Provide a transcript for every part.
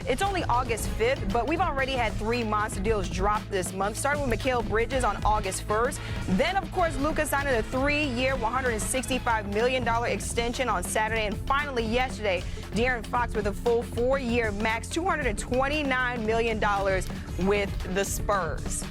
It's only August 5th, but we've already had 3 monster deals drop this month, starting with Mikal Bridges on August 1st. Then, of course, Luka signed a 3-year, $165 million extension on Saturday. And finally, yesterday, De'Aaron Fox with a full 4-year max, $229 million with the Spurs.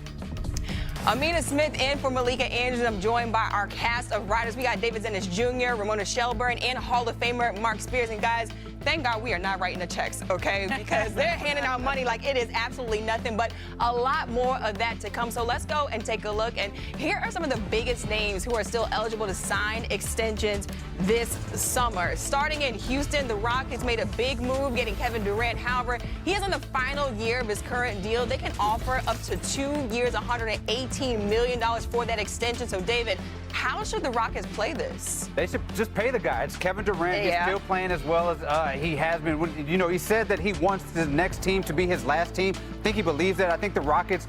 Amina Smith in for Malika Andrews. I'm joined by our cast of writers. We got David Dennis Jr., Ramona Shelburne, and Hall of Famer Mark Spears. And guys, thank God we are not writing the checks, okay? Because they're handing out money like it is absolutely nothing, but a lot more of that to come. So let's go and take a look. And here are some of the biggest names who are still eligible to sign extensions this summer. Starting in Houston, the Rockets made a big move getting Kevin Durant. However, he is on the final year of his current deal. They can offer up to 2 years, $118 million for that extension. So, David, how should the Rockets play this? They should just pay the guy. It's Kevin Durant. He's still playing as well as he has been. You know, he said that he wants the next team to be his last team. I think he believes that. I think the Rockets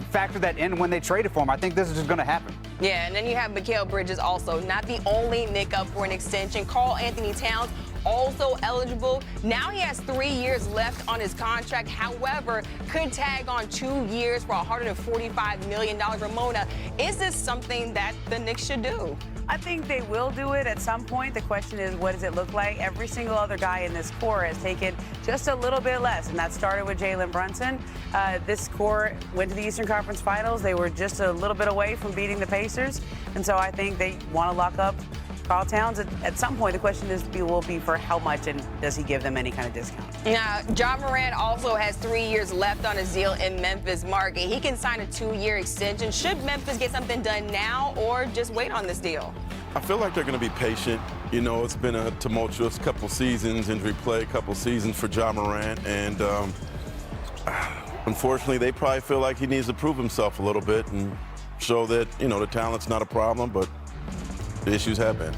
factor that in when they traded for him. I think this is just going to happen. Yeah, and then you have Mikal Bridges also, not the only nick up for an extension. Karl Anthony Towns also eligible. Now he has 3 years left on his contract. However, could tag on 2 years for $145 million. Ramona, is this something that the Knicks should do? I think they will do it at some point. The question is, what does it look like? Every single other guy in this core has taken just a little bit less, and that started with Jalen Brunson. This core went to the Eastern Conference Finals. They were just a little bit away from beating the Pacers, and so I think they want to lock up Karl Towns at some point. The question will be for how much, and does he give them any kind of discount? Now, Ja Morant also has 3 years left on his deal in Memphis. Mark, he can sign a 2-year extension. Should Memphis get something done now or just wait on this deal? I feel like they're going to be patient. You know, it's been a tumultuous couple seasons, injury play, couple seasons for Ja Morant, and unfortunately, they probably feel like he needs to prove himself a little bit and show that, you know, the talent's not a problem, but the issues have been.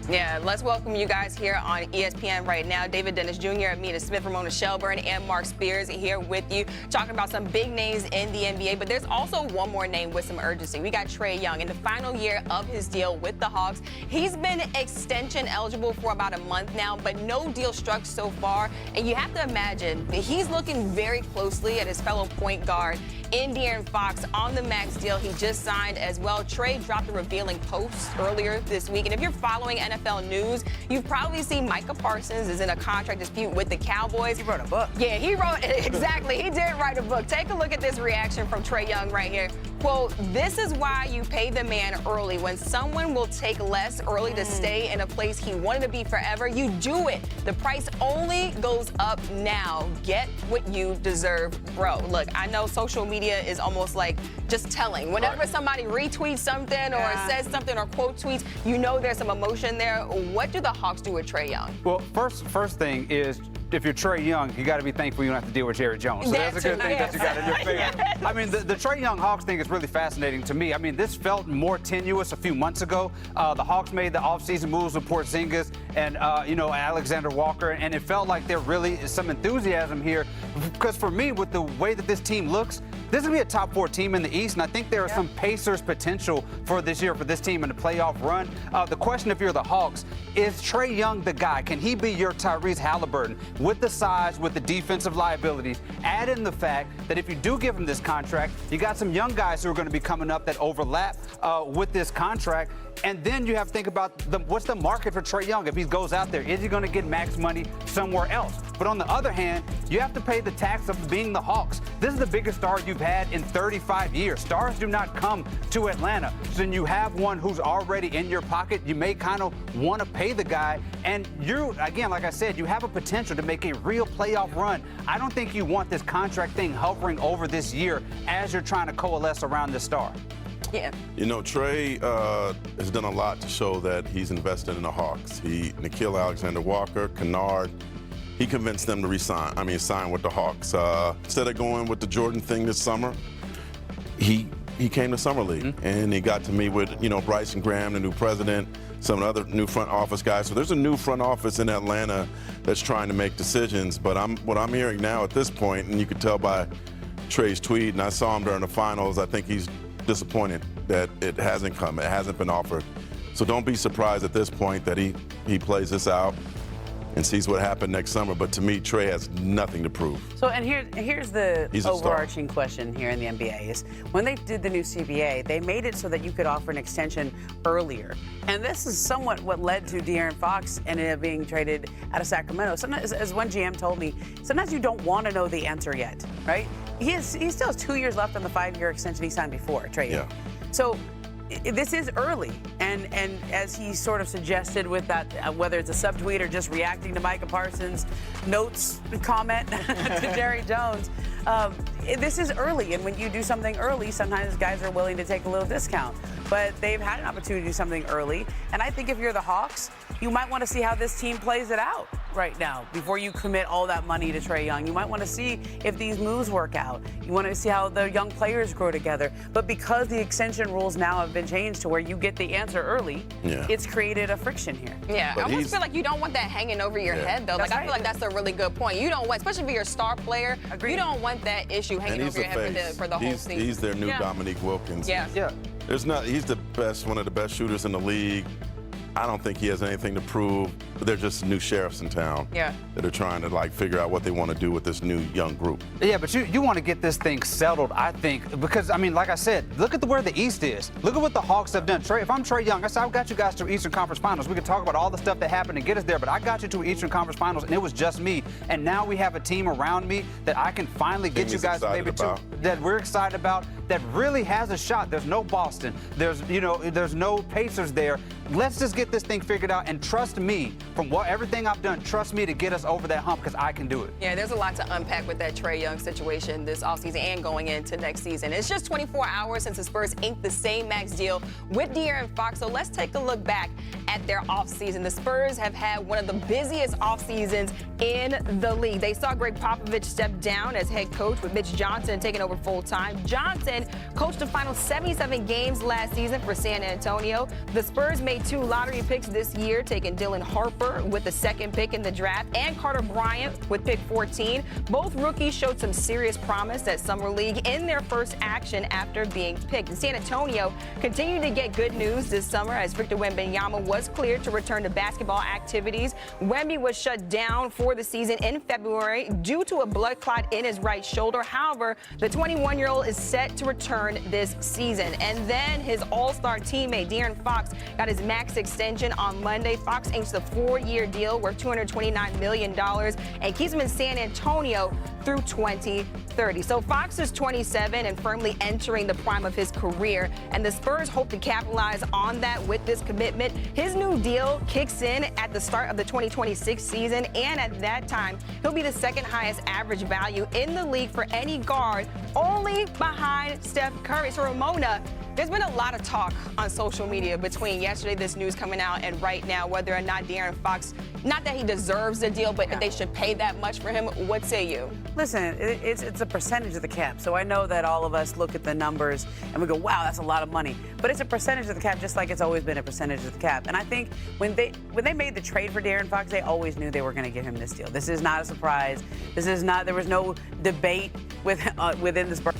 Yeah, let's welcome you guys here on ESPN right now. David Dennis Jr., Amina Smith, Ramona Shelburne, and Mark Spears here with you, talking about some big names in the NBA. But there's also one more name with some urgency. We got Trae Young in the final year of his deal with the Hawks. He's been extension eligible for about a month now, but no deal struck so far. And you have to imagine he's looking very closely at his fellow point guard in De'Aaron Fox on the max deal he just signed as well. Trae dropped a revealing post earlier this week. And if you're following NFL news, you've probably seen Micah Parsons is in a contract dispute with the Cowboys. He wrote a book. Yeah, he wrote, exactly. He did write a book. Take a look at this reaction from Trae Young right here. Quote, "This is why you pay the man early. When someone will take less early to stay in a place he wanted to be forever, you do it. The price only goes up now. Get what you deserve, bro." Look, I know social media is almost like just telling. Whenever somebody retweets something or says something or quote tweets, you know there's some emotion there. What do the Hawks do with Trae Young? Well, first thing is, if you're Trae Young, you got to be thankful you don't have to deal with Jerry Jones. So that's a good thing that you got in your favor. Yes. I mean, the Trae Young Hawks thing is really fascinating to me. I mean, this felt more tenuous a few months ago. The Hawks made the offseason moves with Porzingis and, Alexander Walker, and it felt like there really is some enthusiasm here. Because for me, with the way that this team looks, this is going to be a top 4 team in the East, and I think there are some Pacers potential for this year for this team in the playoff run. The question, if you're the Hawks, is Trae Young the guy? Can he be your Tyrese Halliburton with the size, with the defensive liabilities? Add in the fact that if you do give him this contract, you got some young guys who are going to be coming up that overlap with this contract. And then you have to think about what's the market for Trae Young if he goes out there? Is he going to get max money somewhere else? But on the other hand, you have to pay the tax of being the Hawks. This is the biggest star you've had in 35 years. Stars do not come to Atlanta. So then you have one who's already in your pocket. You may kind of want to pay the guy. And again, like I said, you have a potential to make a real playoff run. I don't think you want this contract thing hovering over this year as you're trying to coalesce around this star. Yeah. You know, Trae has done a lot to show that he's invested in the Hawks. Nickeil Alexander-Walker, Kennard, he convinced them to sign with the Hawks. Instead of going with the Jordan thing this summer, he came to Summer League and he got to meet with, Bryson Graham, the new president, some other new front office guys. So there's a new front office in Atlanta that's trying to make decisions. But what I'm hearing now at this point, and you could tell by Trae's tweet, and I saw him during the finals, I think he's disappointed that it hasn't been offered. So don't be surprised at this point that he plays this out. and sees what happened next summer. But to me, Trae has nothing to prove. So, and here's the He's a star. overarching question here in the NBA is when they did the new CBA, they made it so that you could offer an extension earlier. And this is somewhat what led to De'Aaron Fox ended up being traded out of Sacramento. Sometimes, as one GM told me, sometimes you don't want to know the answer yet, right? He still has 2 years left on the 5-year extension he signed before, Trae Young. Yeah. So this is early, and as he sort of suggested with that, whether it's a subtweet or just reacting to Micah Parsons' notes comment to Jerry Jones, this is early, and when you do something early, sometimes guys are willing to take a little discount. But they've had an opportunity to do something early, and I think if you're the Hawks, you might want to see how this team plays it out right now before you commit all that money to Trae Young. You might want to see if these moves work out. You want to see how the young players grow together. But because the extension rules now have been changed to where you get the answer early, it's created a friction here. Yeah, I almost feel like you don't want that hanging over your head, though. That's I feel like that's a really good point. You don't want, especially if you're a star player, Agreed. you don't want that issue hanging over your head for the whole season. He's their new Dominique Wilkins. Yeah. He's the best, one of the best shooters in the league. I don't think he has anything to prove. But they're just new sheriffs in town that are trying to figure out what they want to do with this new young group. Yeah, but you want to get this thing settled, I think, because I mean, like I said, look at where the East is. Look at what the Hawks have done. If I'm Trae Young, I said I've got you guys to Eastern Conference Finals. We can talk about all the stuff that happened and get us there, but I got you to Eastern Conference Finals, and it was just me. And now we have a team around me that I can finally get you guys maybe to that we're excited about, that really has a shot. There's no Boston. There's no Pacers there. Let's just get this thing figured out, and trust me, from everything I've done, trust me to get us over that hump, because I can do it. Yeah, there's a lot to unpack with that Trae Young situation this offseason and going into next season. It's just 24 hours since the Spurs inked the same max deal with De'Aaron Fox, so let's take a look back at their offseason. The Spurs have had one of the busiest offseasons in the league. They saw Greg Popovich step down as head coach, with Mitch Johnson taking over full-time. Johnson coached the final 77 games last season for San Antonio. The Spurs made 2 lottery picks this year, taking Dylan Harper with the 2nd pick in the draft and Carter Bryant with pick 14. Both rookies showed some serious promise at Summer League in their first action after being picked. And San Antonio continued to get good news this summer as Victor Wembanyama was cleared to return to basketball activities. Wemby was shut down for the season in February due to a blood clot in his right shoulder. However, the 21-year-old is set to return this season. And then his all-star teammate De'Aaron Fox got his max extension on Monday. Fox inked a 4-year deal worth $229 million and keeps him in San Antonio through 2030. So Fox is 27 and firmly entering the prime of his career, and the Spurs hope to capitalize on that with this commitment. His new deal kicks in at the start of the 2026 season, and at that time, he'll be the 2nd highest average value in the league for any guard, only behind Steph Curry. So Ramona, there's been a lot of talk on social media between yesterday, this news coming out, and right now, whether or not De'Aaron Fox, not that he deserves the deal, but if they should pay that much for him. What say you? Listen, it's a percentage of the cap. So I know that all of us look at the numbers and we go, wow, that's a lot of money. But it's a percentage of the cap, just like it's always been a percentage of the cap. And I think when they made the trade for De'Aaron Fox, they always knew they were going to give him this deal. This is not a surprise. There was no debate within the Spurs.